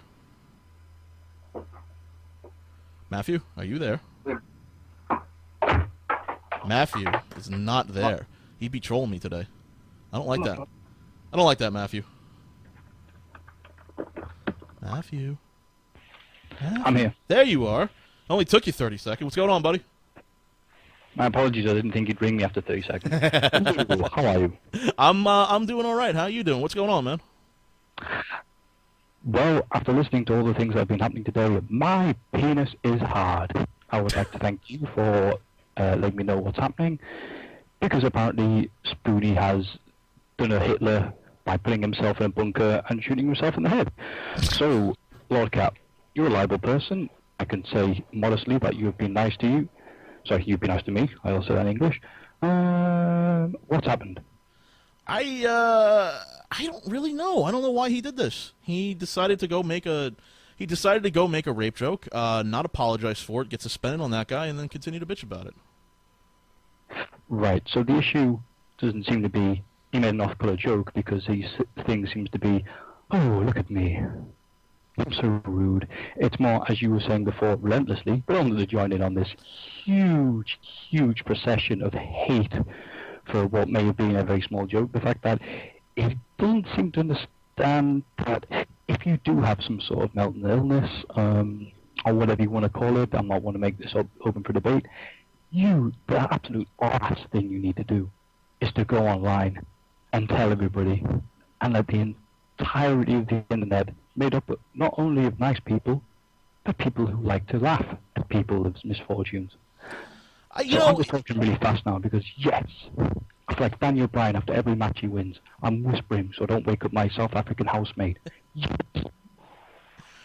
Maffew, are you there? Maffew is not there. He'd be trolling me today. I don't like that. I don't like that, Maffew. Maffew. I'm here. There you are. Only took you 30 seconds. What's going on, buddy? My apologies, I didn't think you'd ring me after 30 seconds. How are you? I'm doing all right. How are you doing? What's going on, man? Well, after listening to all the things that have been happening today, my penis is hard. I would like to thank you for letting me know what's happening, because apparently Spoony has done a Hitler by putting himself in a bunker and shooting himself in the head. So, LordKat, you're a liable person. I can say modestly that you have been nice to you. Sorry, you've been nice to me. I also said that in English. What's happened? I don't really know. I don't know why he did this. He decided to go make a rape joke, not apologize for it, get suspended on that guy, and then continue to bitch about it. Right. So the issue doesn't seem to be he made an off-color joke, because his thing seems to be, oh, look at me. I'm so rude. It's more, as you were saying before, relentlessly, but only to join in on this huge, huge procession of hate for what may have been a very small joke. The fact that it doesn't seem to understand that if you do have some sort of mental illness, or whatever you want to call it, I might want to make this open for debate, the absolute last thing you need to do is to go online and tell everybody and let the entirety of the internet made up not only of nice people, but people who like to laugh at people's misfortunes. I'm just talking really fast now because, yes, it's like Daniel Bryan after every match he wins. I'm whispering so I don't wake up my South African housemate. Yes.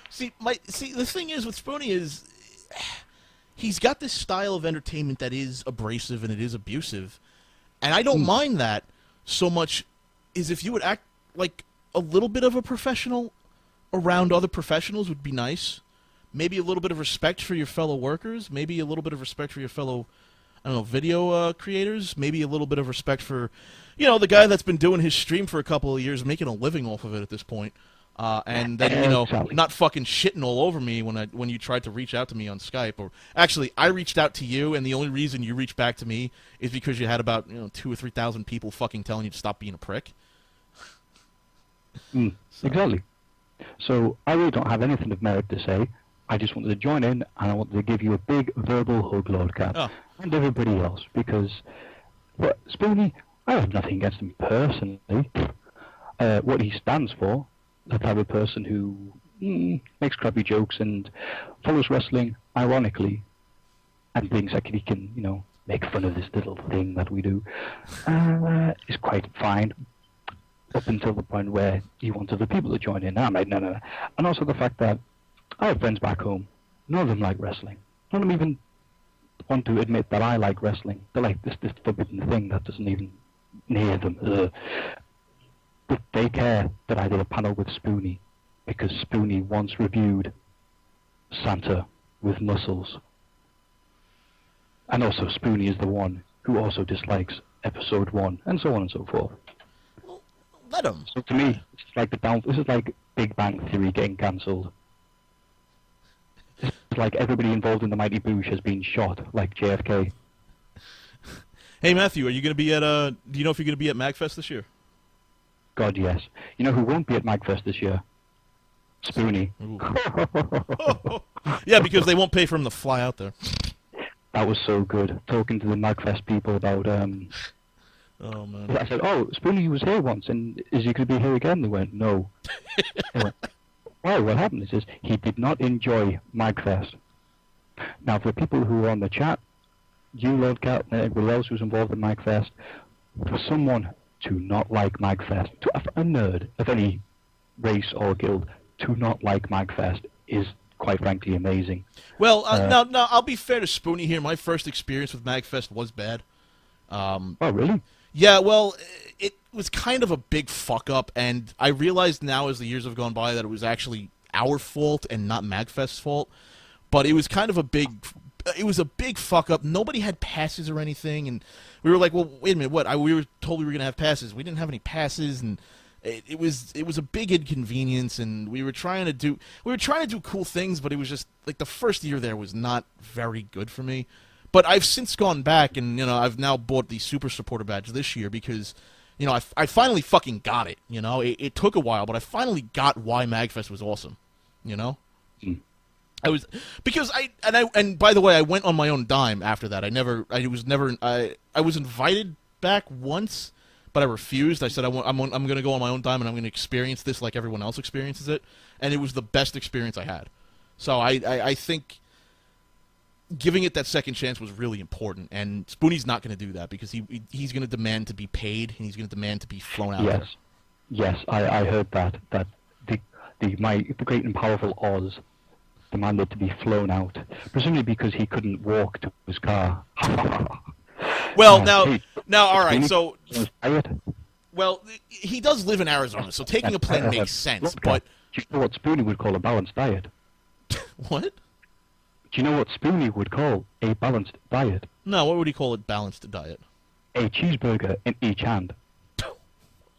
See, the thing is with Spoony is he's got this style of entertainment that is abrasive and it is abusive, and I don't mind that so much as if you would act like a little bit of a professional around other professionals would be nice. Maybe a little bit of respect for your fellow workers. Maybe a little bit of respect for your fellow, video creators. Maybe a little bit of respect for, the guy that's been doing his stream for a couple of years, making a living off of it at this point. And then, not fucking shitting all over me when you tried to reach out to me on Skype. Or actually, I reached out to you, and the only reason you reached back to me is because you had about 2,000 or 3,000 people fucking telling you to stop being a prick. Exactly. So I really don't have anything of merit to say. I just wanted to join in, and I wanted to give you a big verbal hug, LordKat, Oh. and everybody else, because, well, Spoony, I have nothing against him personally. What he stands for, the type of person who makes crappy jokes and follows wrestling ironically, and thinks that he can, you know, make fun of this little thing that we do, is quite fine. Up until the point where he wants other people to join in. I'm like, no. And also the fact that I have friends back home. None of them like wrestling. None of them even want to admit that I like wrestling. They're like this forbidden thing that doesn't even near them. But they care that I did a panel with Spoony because Spoony once reviewed Santa with muscles. And also Spoony is the one who also dislikes episode 1, and so on and so forth. Let him. So to me, it's like this is like Big Bang Theory getting cancelled. It's like everybody involved in the Mighty Boosh has been shot, like JFK. Hey Maffew, are you going to be at do you know if you're going to be at MagFest this year? God, yes. You know who won't be at MagFest this year? Spoony. Yeah, because they won't pay for him to fly out there. That was so good. Talking to the MagFest people about Oh man. I said, "Oh, Spoony was here once, and is he going to be here again?" They went, "No." They went, "Why? What happened?" He says, "He did not enjoy MagFest." Now, for people who are on the chat, you, LordKat, and everybody else who's involved in MagFest, for someone to not like MagFest, to a nerd of any race or guild to not like MagFest is, quite frankly, amazing. Well, now I'll be fair to Spoony here. My first experience with MagFest was bad. Oh, really? Yeah, well, it was kind of a big fuck-up, and I realized now as the years have gone by that it was actually our fault and not MagFest's fault. But it was kind of a big fuck-up. Nobody had passes or anything, and we were like, well, wait a minute, what? We were told we were going to have passes. We didn't have any passes, and it was a big inconvenience, and we were trying to do cool things, but it was just, like, the first year there was not very good for me. But I've since gone back, and, you know, I've now bought the Super Supporter badge this year because, you know, I finally fucking got it, you know? It took a while, but I finally got why MagFest was awesome, you know? I was by the way, I went on my own dime after that. I was invited back once, but I refused. I said I'm going to go on my own dime and I'm going to experience this like everyone else experiences it, and it was the best experience I had. So I think giving it that second chance was really important, and Spoony's not going to do that because he's going to demand to be paid and he's going to demand to be flown out there. Yes, I heard that the great and powerful Oz demanded to be flown out, presumably because he couldn't walk to his car. Well, now, all right, so tired. Well, he does live in Arizona, so taking a plane makes sense. But do you know what Spoony would call a balanced diet? What? Do you know what Spoony would call a balanced diet? No, what would he call a balanced diet? A cheeseburger in each hand.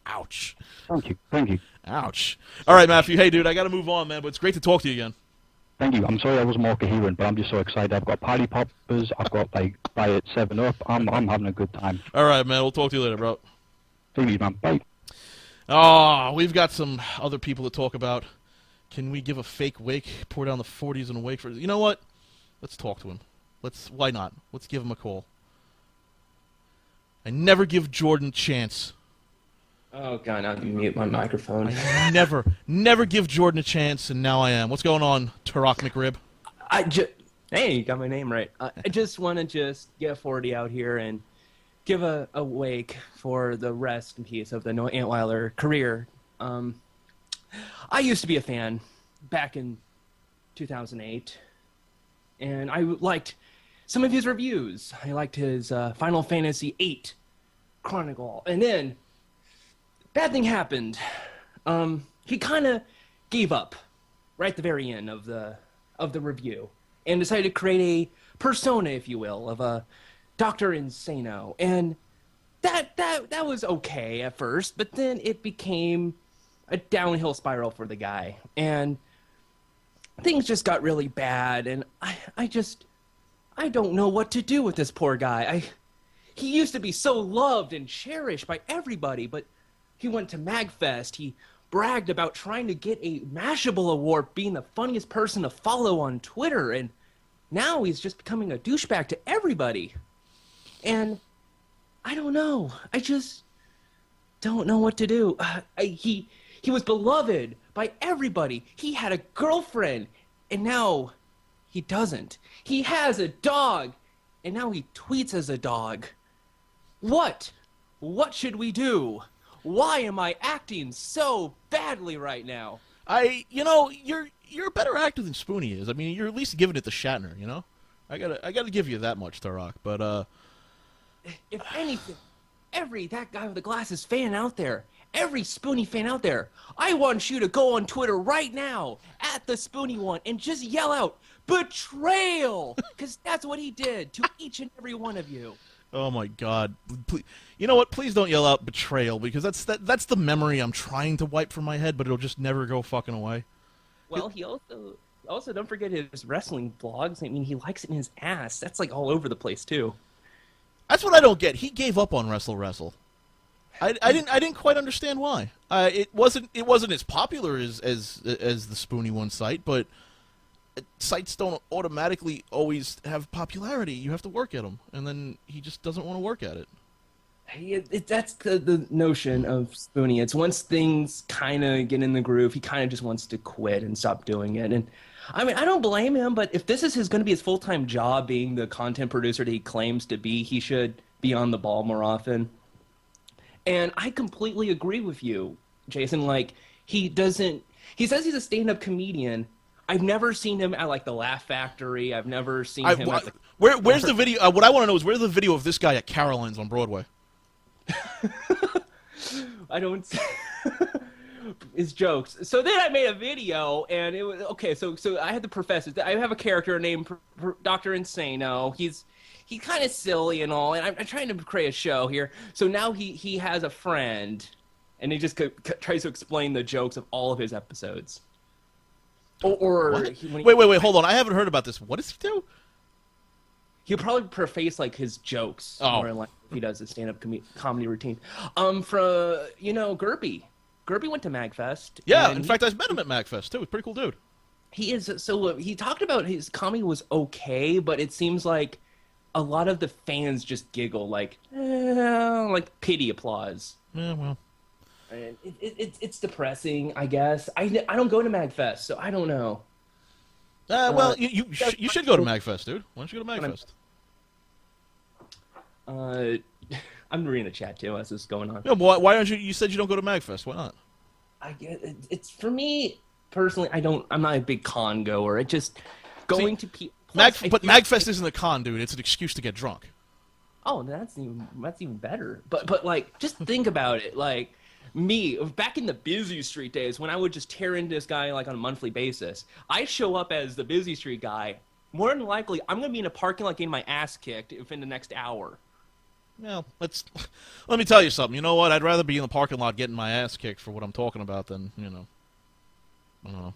Ouch. Thank you. Ouch. All right, Maffew. Hey, dude, I got to move on, man, but it's great to talk to you again. Thank you. I'm sorry I wasn't more coherent, but I'm just so excited. I've got party poppers. I've got, like, Diet 7-Up. I'm having a good time. All right, man. We'll talk to you later, bro. Thank you, man. Bye. Oh, we've got some other people to talk about. Can we give a fake wake, pour down the 40s in a wake for... You know what? Let's talk to him. Why not? Let's give him a call. I never give Jordan a chance. Oh, God, now I can mute my microphone. I never give Jordan a chance, and now I am. What's going on, Turok McRib? Hey, you got my name right. I just want to get 40 out here and give a wake for the rest in peace of the Noah Antweiler career. I used to be a fan back in 2008, and I liked some of his reviews. I liked his Final Fantasy VIII Chronicle, and then bad thing happened. He kind of gave up right at the very end of the review and decided to create a persona, if you will, of a Dr. Insano. And that was okay at first, but then it became a downhill spiral for the guy. And things just got really bad, and I don't know what to do with this poor guy. He used to be so loved and cherished by everybody, but he went to MagFest, he bragged about trying to get a Mashable award, being the funniest person to follow on Twitter, and now he's just becoming a douchebag to everybody. And I don't know. I just don't know what to do. He was beloved by everybody. He had a girlfriend, and now he doesn't. He has a dog, and now he tweets as a dog. What? What should we do? Why am I acting so badly right now? You're a better actor than Spoony is. I mean, you're at least giving it to Shatner, you know? I gotta give you that much, Turok, but if anything, that guy with the glasses fan out there, every Spoony fan out there, I want you to go on Twitter right now, at the Spoony one, and just yell out, betrayal! Because that's what he did to each and every one of you. oh my God. Please, you know what? Please don't yell out betrayal, because that's the memory I'm trying to wipe from my head, but it'll just never go fucking away. Well, he also don't forget his wrestling blogs. I mean, he likes it in his ass. That's like all over the place too. That's what I don't get. He gave up on Wrestle. I didn't quite understand why. It wasn't as popular as the Spoony one site, but sites don't automatically always have popularity. You have to work at them, and then he just doesn't want to work at it. That's the notion of Spoony. It's once things kind of get in the groove, he kind of just wants to quit and stop doing it. And I mean, I don't blame him, but if this is going to be his full-time job, being the content producer that he claims to be, he should be on the ball more often. And I completely agree with you, Jason. Like, he says he's a stand-up comedian. I've never seen him at, like, the Laugh Factory. I've never seen him at the... Where's the video? What I want to know is, where's the video of this guy at Caroline's on Broadway? I don't... His jokes. So then I made a video, and it was... Okay, so I had the professor. I have a character named Dr. Insano. He's kind of silly and all, and I'm trying to create a show here. So now he has a friend, and he just tries to explain the jokes of all of his episodes. Wait, hold on. I haven't heard about this. What does he do? He'll probably preface, like, his jokes more in, like, if he does a stand-up comedy routine. Gerby. Gerby went to MagFest. Yeah, in fact, I met him at MagFest, too. He's a pretty cool dude. He is. So he talked about his comedy was okay, but it seems like a lot of the fans just giggle, like pity applause. Yeah, well. And it's depressing, I guess. I don't go to MagFest, so I don't know. Well, you should go to MagFest, dude. Why don't you go to MagFest? I'm reading the chat too as this is going on. Yeah, why aren't you? You said you don't go to MagFest. Why not? It's for me personally. I'm not a big con goer. It just going to people. But MagFest isn't a con, dude. It's an excuse to get drunk. Oh, that's even better. But like, just think about it. Like, me back in the Busystreet days when I would just tear into this guy like on a monthly basis. I show up as the Busystreet guy. More than likely, I'm gonna be in a parking lot getting my ass kicked in the next hour. Well, let me tell you something. You know what? I'd rather be in the parking lot getting my ass kicked for what I'm talking about than, I don't know.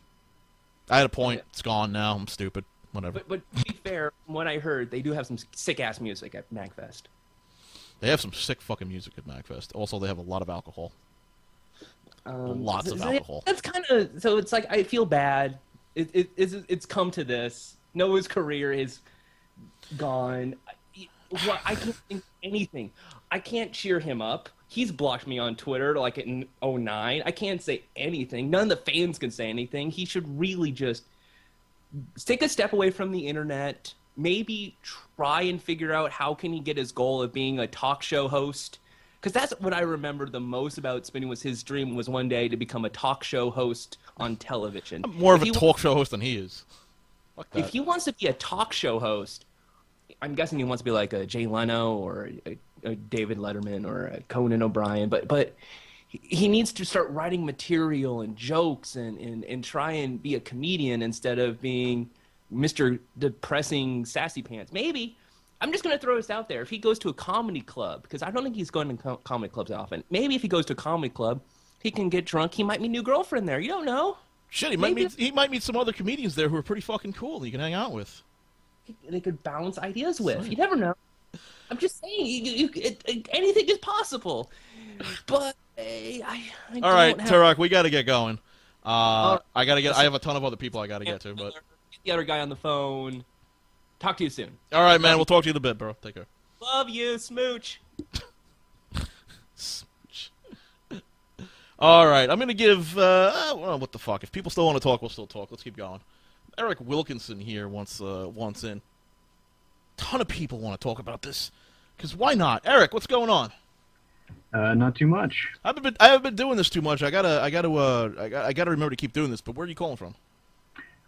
I had a point. It's gone now. I'm stupid. Whatever. But to be fair, from what I heard, they do have some sick-ass music at MagFest. They have some sick fucking music at MagFest. Also, they have a lot of alcohol. Lots of alcohol. That's kind of... So it's like, I feel bad. It's come to this. Noah's career is gone. I can't think anything. I can't cheer him up. He's blocked me on Twitter like in 2009. I can't say anything. None of the fans can say anything. He should really just take a step away from the internet. Maybe try and figure out how can he get his goal of being a talk show host. Because that's what I remember the most about Spinning was his dream was one day to become a talk show host on television. I'm more of a talk show host than he is. If he wants to be a talk show host, I'm guessing he wants to be like a Jay Leno or a David Letterman or a Conan O'Brien, but he needs to start writing material and jokes and try and be a comedian instead of being Mr. Depressing Sassy Pants. Maybe, I'm just going to throw this out there, if he goes to a comedy club, because I don't think he's going to comedy clubs often, maybe if he goes to a comedy club, he can get drunk, he might meet a new girlfriend there, you don't know. Shit, he might meet some other comedians there who are pretty fucking cool he can hang out with. They could bounce ideas with. You never know. I'm just saying, anything is possible. But I All right, don't have Turok, we got to get going. right. I have a ton of other people I got to get to, but the other guy on the phone. Talk to you soon. all right, man. We'll talk to you in a bit, bro. Take care. Love you, smooch. All right, I'm gonna give. Well, what the fuck? If people still want to talk, we'll still talk. Let's keep going. Eric Wilkinson here wants in. Ton of people want to talk about this, because why not? Eric, what's going on? Not too much. I haven't been doing this too much. I gotta remember to keep doing this. But where are you calling from?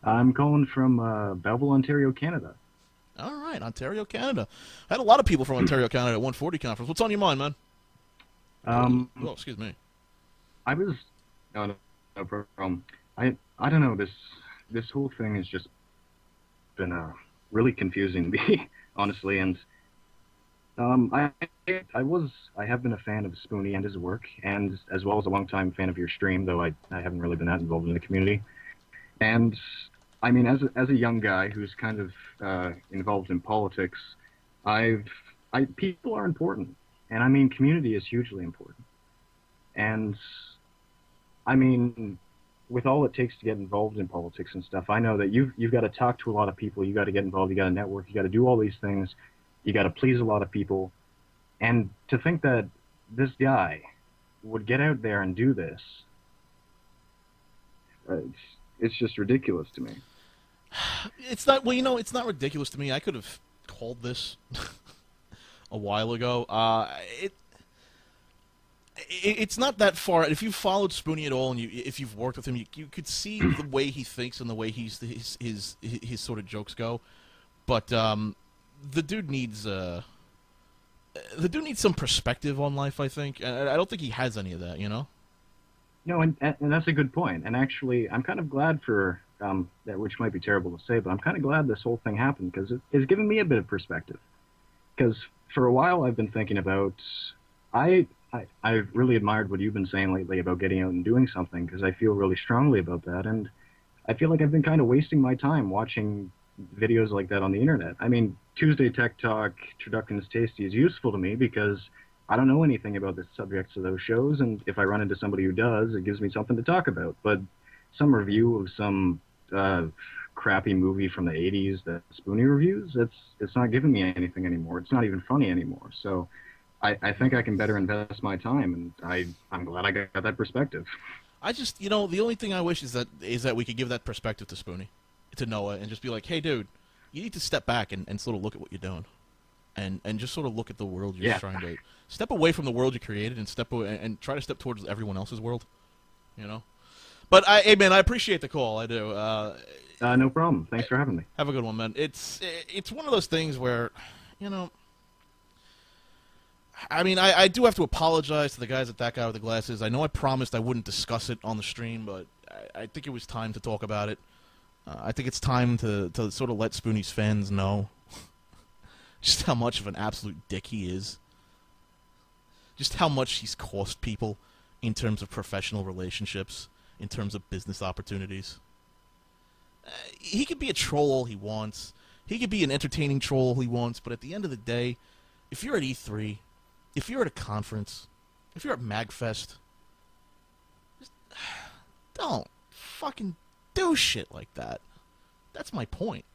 I'm calling from Belleville, Ontario, Canada. All right, Ontario, Canada. I had a lot of people from Ontario, Canada at 140 conference. What's on your mind, man? Oh, excuse me. I was no problem. I don't know, this whole thing has just been really confusing to me, honestly, and I have been a fan of Spoony and his work, and as well as a longtime fan of your stream, though I haven't really been that involved in the community. And I mean, as a young guy who's kind of involved in politics, people are important, and I mean, community is hugely important. And I mean, with all it takes to get involved in politics and stuff, I know that you've got to talk to a lot of people, you got to get involved, you got to network, you got to do all these things, you got to please a lot of people, and to think that this guy would get out there and do this, it's just ridiculous to me. It's not. Well, you know, it's not ridiculous to me. I could have called this a while ago. It's not that far. If you've followed Spoony at all, and if you've worked with him, you could see the way he thinks and the way his sort of jokes go. But the dude needs some perspective on life, I think. And I don't think he has any of that, you know. No, and that's a good point. And actually, I'm kind of glad for that, which might be terrible to say, but I'm kind of glad this whole thing happened because it's given me a bit of perspective. Because for a while, I've been thinking about I've really admired what you've been saying lately about getting out and doing something, because I feel really strongly about that, and I feel like I've been kind of wasting my time watching videos like that on the internet. I mean, Tuesday Tech Talk, Turduckin's Tasty is useful to me because I don't know anything about the subjects of those shows, and if I run into somebody who does, it gives me something to talk about. But some review of some crappy movie from the 80s that Spoony reviews, it's not giving me anything anymore. It's not even funny anymore. So I think I can better invest my time, and I'm glad I got that perspective. I just, you know, the only thing I wish is that we could give that perspective to Spoony, to Noah, and just be like, hey, dude, you need to step back and sort of look at what you're doing, and just sort of look at the world you're trying to step away from the world you created and step away and try to step towards everyone else's world, you know. But hey, man, I appreciate the call. I do. No problem. Thanks for having me. Have a good one, man. It's one of those things where, you know. I mean, I do have to apologize to the guys at That Guy with the Glasses. I know I promised I wouldn't discuss it on the stream, but I think it was time to talk about it. I think it's time to sort of let Spoony's fans know just how much of an absolute dick he is. Just how much he's cost people in terms of professional relationships, in terms of business opportunities. He could be a troll all he wants. He could be an entertaining troll all he wants, but at the end of the day, if you're at E3... if you're at a conference, if you're at MagFest, just don't fucking do shit like that. That's my point.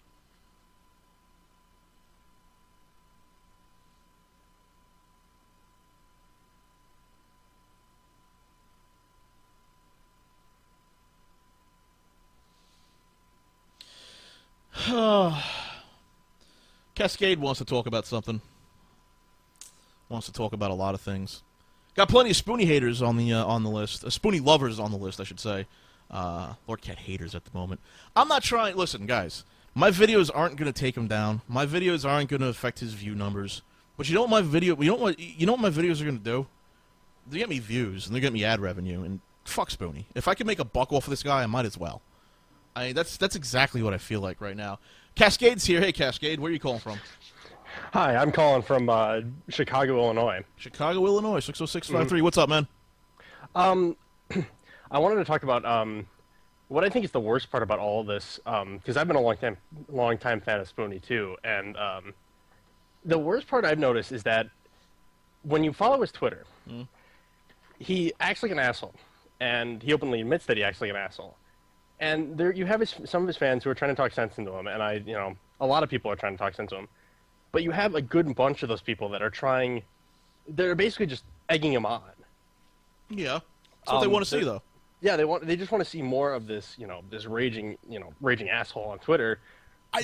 Cascade wants to talk about something. Wants to talk about a lot of things. Got plenty of Spoony haters on the list. Spoony lovers on the list, I should say. LordKat haters at the moment. I'm not trying. Listen, guys, my videos aren't going to take him down. My videos aren't going to affect his view numbers. But you know what my videos are going to do? They get me views and they get me ad revenue. And fuck Spoony. If I can make a buck off of this guy, I might as well. That's exactly what I feel like right now. Cascade's here. Hey, Cascade, where are you calling from? Hi, I'm calling from Chicago, Illinois. Chicago, Illinois, 60653. What's up, man? I wanted to talk about what I think is the worst part about all of this, because I've been a long time fan of Spoony too, and the worst part I've noticed is that when you follow his Twitter, he acts like an asshole, and he openly admits that he acts like an asshole. And there you have some of his fans who are trying to talk sense into him, and a lot of people are trying to talk sense to him. But you have a good bunch of those people that are they're basically just egging him on. Yeah, that's what they want to see, though. Yeah, they just want to see more of this, this raging asshole on Twitter. I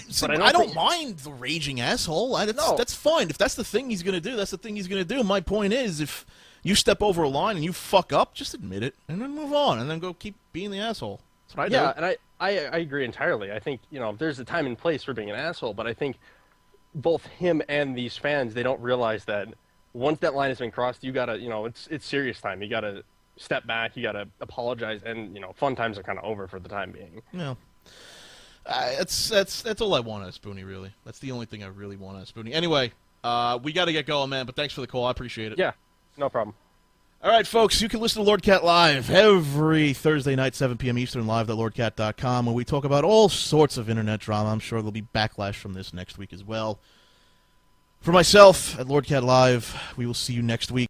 don't mind the raging asshole. That's fine. If that's the thing he's going to do, that's the thing he's going to do. My point is, if you step over a line and you fuck up, just admit it and then move on and then go keep being the asshole. That's what I do. Yeah, and I agree entirely. I think, there's a time and place for being an asshole, but I think both him and these fans, they don't realize that once that line has been crossed, you got to, it's serious time. You got to step back, you got to apologize, and, fun times are kind of over for the time being. Yeah. That's all I want out of Spoony, really. That's the only thing I really want out of Spoony. Anyway, we got to get going, man, but thanks for the call. I appreciate it. Yeah, no problem. All right, folks, you can listen to LordKat Live every Thursday night, 7 p.m. Eastern, live at LordKat.com, where we talk about all sorts of internet drama. I'm sure there'll be backlash from this next week as well. For myself, at LordKat Live, we will see you next week.